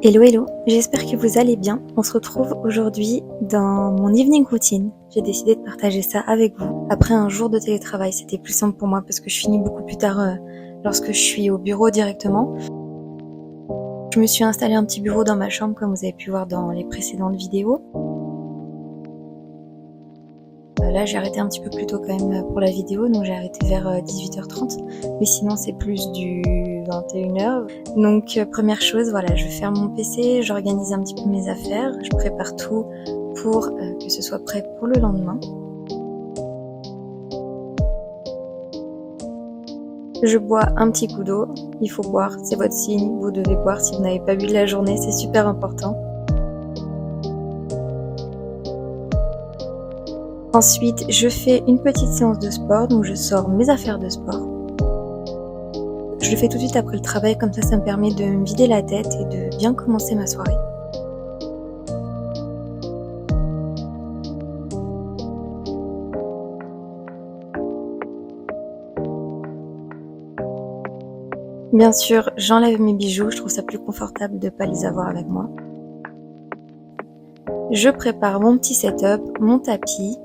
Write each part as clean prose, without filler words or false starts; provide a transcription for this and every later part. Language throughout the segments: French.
Hello hello, j'espère que vous allez bien. On se retrouve aujourd'hui dans mon evening routine. J'ai décidé de partager ça avec vous. Après un jour de télétravail, c'était plus simple pour moi parce que je finis beaucoup plus tard lorsque je suis au bureau directement. Je me suis installé un petit bureau dans ma chambre comme vous avez pu voir dans les précédentes vidéos. Là j'ai arrêté un petit peu plus tôt quand même pour la vidéo, donc j'ai arrêté vers 18h30. Mais sinon c'est plus du 21h. Donc première chose, voilà, je ferme mon PC, j'organise un petit peu mes affaires, je prépare tout pour que ce soit prêt pour le lendemain. Je bois un petit coup d'eau, il faut boire, c'est votre signe, vous devez boire si vous n'avez pas bu de la journée, c'est super important. Ensuite, je fais une petite séance de sport, donc je sors mes affaires de sport. Je le fais tout de suite après le travail, comme ça me permet de me vider la tête et de bien commencer ma soirée. Bien sûr, j'enlève mes bijoux, je trouve ça plus confortable de ne pas les avoir avec moi. Je prépare mon petit setup, mon tapis.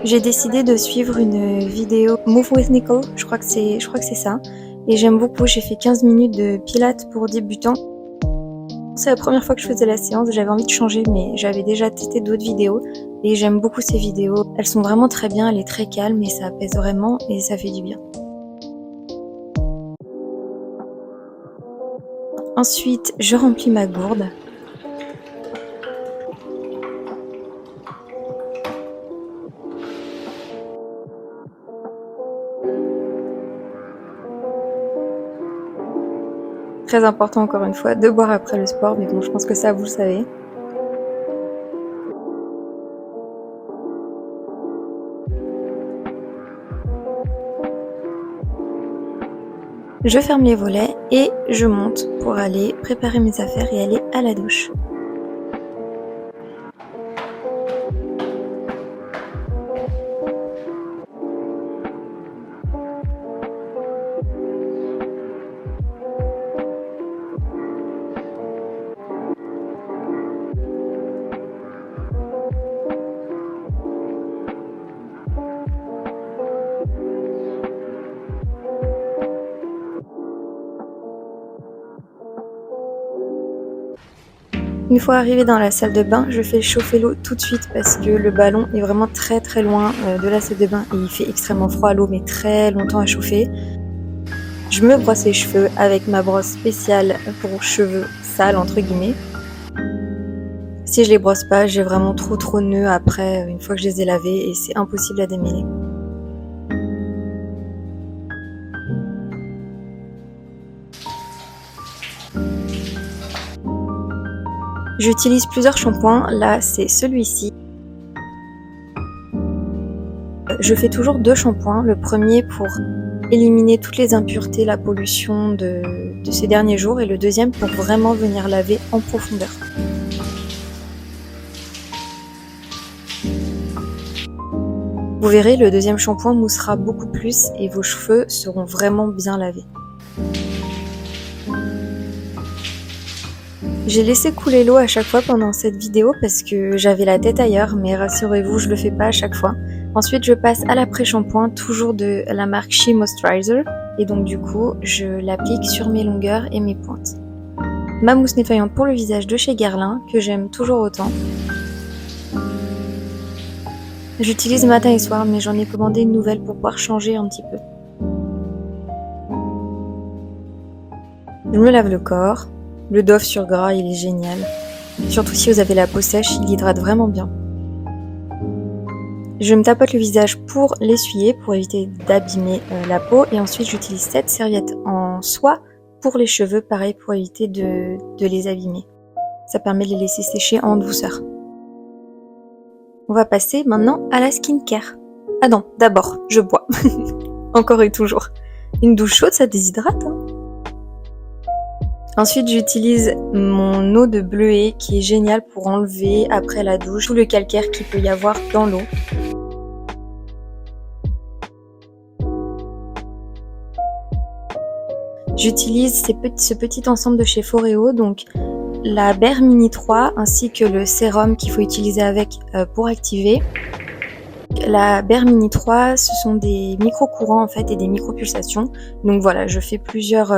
J'ai décidé de suivre une vidéo Move with Nicole, je crois que c'est ça. Et j'aime beaucoup, j'ai fait 15 minutes de pilates pour débutants. C'est la première fois que je faisais la séance, j'avais envie de changer, mais j'avais déjà testé d'autres vidéos. Et j'aime beaucoup ces vidéos, elles sont vraiment très bien, elle est très calme et ça apaise vraiment et ça fait du bien. Ensuite, je remplis ma gourde. Très important encore une fois de boire après le sport, mais bon je pense que ça vous le savez. Je ferme les volets et je monte pour aller préparer mes affaires et aller à la douche. Une fois arrivée dans la salle de bain, je fais chauffer l'eau tout de suite parce que le ballon est vraiment très loin de la salle de bain et il fait extrêmement froid, l'eau met très longtemps à chauffer. Je me brosse les cheveux avec ma brosse spéciale pour cheveux sales entre guillemets. Si je les brosse pas, j'ai vraiment trop de nœuds après une fois que je les ai lavés et c'est impossible à démêler. J'utilise plusieurs shampoings, là c'est celui-ci. Je fais toujours 2 shampoings, le premier pour éliminer toutes les impuretés, la pollution de ces derniers jours et le deuxième pour vraiment venir laver en profondeur. Vous verrez, le deuxième shampoing moussera beaucoup plus et vos cheveux seront vraiment bien lavés. J'ai laissé couler l'eau à chaque fois pendant cette vidéo parce que j'avais la tête ailleurs, mais rassurez-vous, je le fais pas à chaque fois. Ensuite, je passe à l'après-shampoing, toujours de la marque She Moisturizer, et donc du coup, je l'applique sur mes longueurs et mes pointes. Ma mousse nettoyante pour le visage de chez Guerlain, que j'aime toujours autant. J'utilise matin et soir, mais j'en ai commandé une nouvelle pour pouvoir changer un petit peu. Je me lave le corps. Le Dove sur gras, il est génial. Surtout si vous avez la peau sèche, il hydrate vraiment bien. Je me tapote le visage pour l'essuyer, pour éviter d'abîmer la peau. Et ensuite, j'utilise cette serviette en soie pour les cheveux, pareil, pour éviter de les abîmer. Ça permet de les laisser sécher en douceur. On va passer maintenant à la skincare. Ah non, d'abord, je bois. Encore et toujours. Une douche chaude, ça déshydrate, hein. Ensuite, j'utilise mon eau de bleuet qui est géniale pour enlever après la douche tout le calcaire qu'il peut y avoir dans l'eau. J'utilise ce petit ensemble de chez Foreo, donc la Bare Mini 3 ainsi que le sérum qu'il faut utiliser avec pour activer. La Bare Mini 3, ce sont des micro-courants en fait et des micro-pulsations. Donc voilà, je fais plusieurs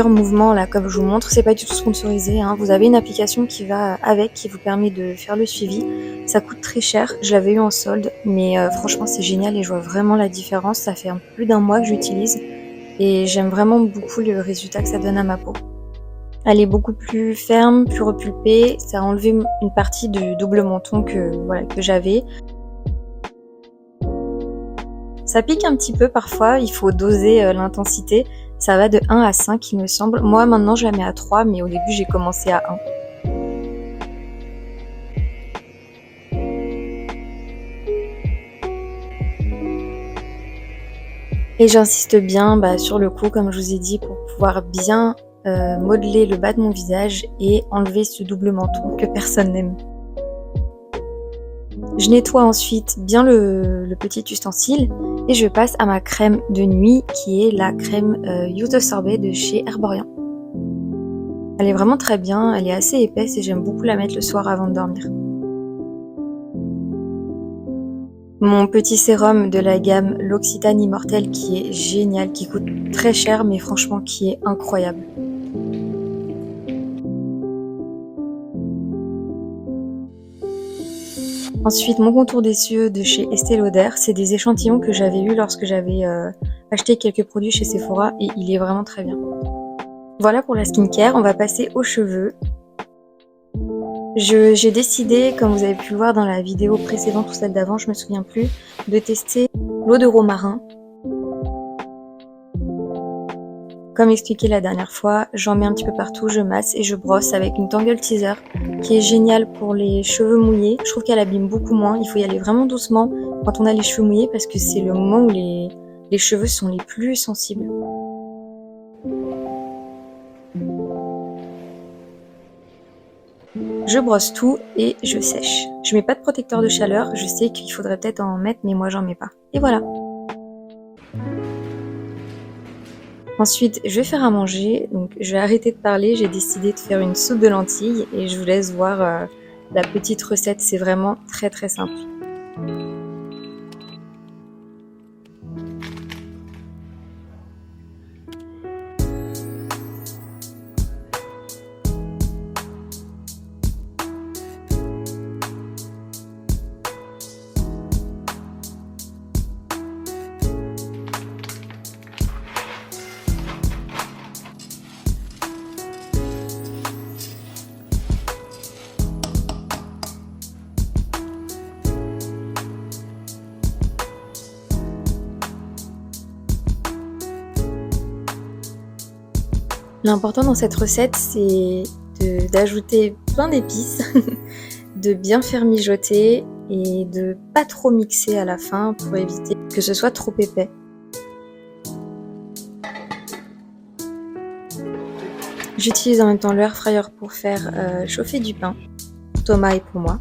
mouvements là comme je vous montre. C'est pas du tout sponsorisé, hein. Vous avez une application qui va avec, qui vous permet de faire le suivi. Ça coûte très cher, je l'avais eu en solde, mais franchement c'est génial et je vois vraiment la différence. Ça fait un peu plus d'1 mois que j'utilise et j'aime vraiment beaucoup le résultat que ça donne à ma peau. Elle est beaucoup plus ferme, plus repulpée. Ça a enlevé une partie du double menton que j'avais. Ça pique un petit peu parfois, il faut doser l'intensité. Ça va de 1 à 5 il me semble. Moi maintenant je la mets à 3, mais au début j'ai commencé à 1. Et j'insiste bien sur le coup, comme je vous ai dit, pour pouvoir bien modeler le bas de mon visage et enlever ce double menton que personne n'aime. Je nettoie ensuite bien le petit ustensile et je passe à ma crème de nuit qui est la crème Youth Sorbet de chez Herborian. Elle est vraiment très bien, elle est assez épaisse et j'aime beaucoup la mettre le soir avant de dormir. Mon petit sérum de la gamme L'Occitane Immortelle qui est génial, qui coûte très cher mais franchement qui est incroyable. Ensuite, mon contour des cieux de chez Estée Lauder, c'est des échantillons que j'avais eu lorsque j'avais acheté quelques produits chez Sephora et il est vraiment très bien. Voilà pour la skincare, on va passer aux cheveux. J'ai décidé, comme vous avez pu le voir dans la vidéo précédente ou celle d'avant, je me souviens plus, de tester l'eau de romarin. Comme expliqué la dernière fois, j'en mets un petit peu partout, je masse et je brosse avec une Tangle Teaser qui est géniale pour les cheveux mouillés. Je trouve qu'elle abîme beaucoup moins, il faut y aller vraiment doucement quand on a les cheveux mouillés parce que c'est le moment où les cheveux sont les plus sensibles. Je brosse tout et je sèche. Je mets pas de protecteur de chaleur, je sais qu'il faudrait peut-être en mettre mais moi j'en mets pas. Et voilà. Ensuite, je vais faire à manger, donc je vais arrêter de parler, j'ai décidé de faire une soupe de lentilles et je vous laisse voir la petite recette, c'est vraiment très très simple. L'important dans cette recette, c'est d'ajouter plein d'épices, de bien faire mijoter et de pas trop mixer à la fin pour éviter que ce soit trop épais. J'utilise en même temps le air fryer pour faire chauffer du pain, pour Thomas et pour moi.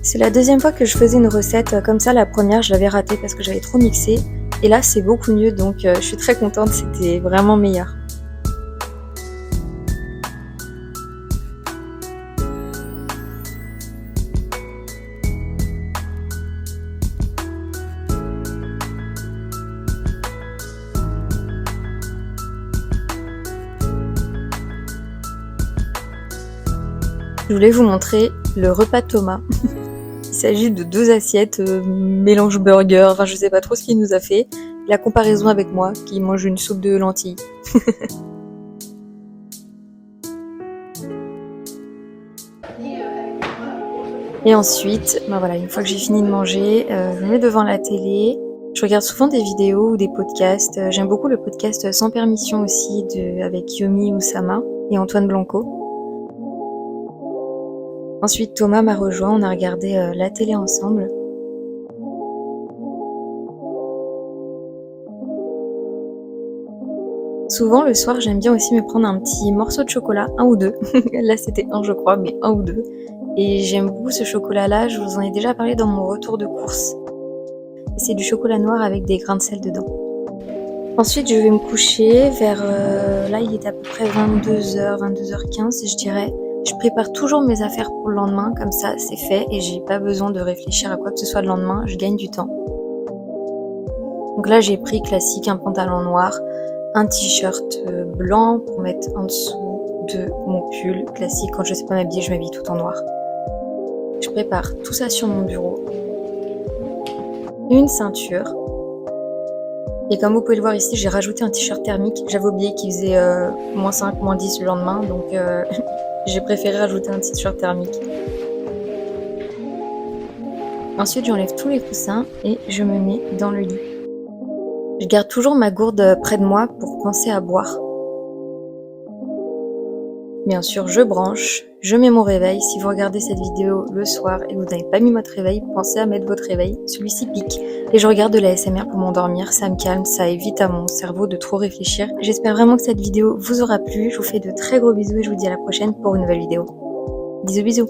C'est la deuxième fois que je faisais une recette comme ça, la première je l'avais ratée parce que j'avais trop mixé et là c'est beaucoup mieux donc je suis très contente, c'était vraiment meilleur. Je voulais vous montrer le repas de Thomas. Il s'agit de 2 assiettes mélange burger, enfin je sais pas trop ce qu'il nous a fait. La comparaison avec moi qui mange une soupe de lentilles. Et ensuite, voilà, une fois que j'ai fini de manger, je me mets devant la télé. Je regarde souvent des vidéos ou des podcasts. J'aime beaucoup le podcast Sans permission aussi avec Yomi Oussama et Antoine Blanco. Ensuite, Thomas m'a rejoint, on a regardé la télé ensemble. Souvent, le soir, j'aime bien aussi me prendre un petit morceau de chocolat, 1 ou 2. Là, c'était 1, je crois, mais 1 ou 2. Et j'aime beaucoup ce chocolat-là, je vous en ai déjà parlé dans mon retour de course. C'est du chocolat noir avec des grains de sel dedans. Ensuite, je vais me coucher vers... là, il est à peu près 22h, 22h15, je dirais. Je prépare toujours mes affaires pour le lendemain, comme ça, c'est fait, et j'ai pas besoin de réfléchir à quoi que ce soit le lendemain, je gagne du temps. Donc là, j'ai pris classique, un pantalon noir, un t-shirt blanc pour mettre en dessous de mon pull classique. Quand je sais pas m'habiller, je m'habille tout en noir. Je prépare tout ça sur mon bureau. Une ceinture. Et comme vous pouvez le voir ici, j'ai rajouté un t-shirt thermique. J'avais oublié qu'il faisait -5, -10 le lendemain, donc j'ai préféré rajouter un t-shirt thermique. Ensuite, j'enlève tous les coussins et je me mets dans le lit. Je garde toujours ma gourde près de moi pour penser à boire. Bien sûr, je branche, je mets mon réveil. Si vous regardez cette vidéo le soir et que vous n'avez pas mis votre réveil, pensez à mettre votre réveil. Celui-ci pique. Et je regarde de la ASMR pour m'endormir. Ça me calme, ça évite à mon cerveau de trop réfléchir. J'espère vraiment que cette vidéo vous aura plu. Je vous fais de très gros bisous et je vous dis à la prochaine pour une nouvelle vidéo. Bisous bisous.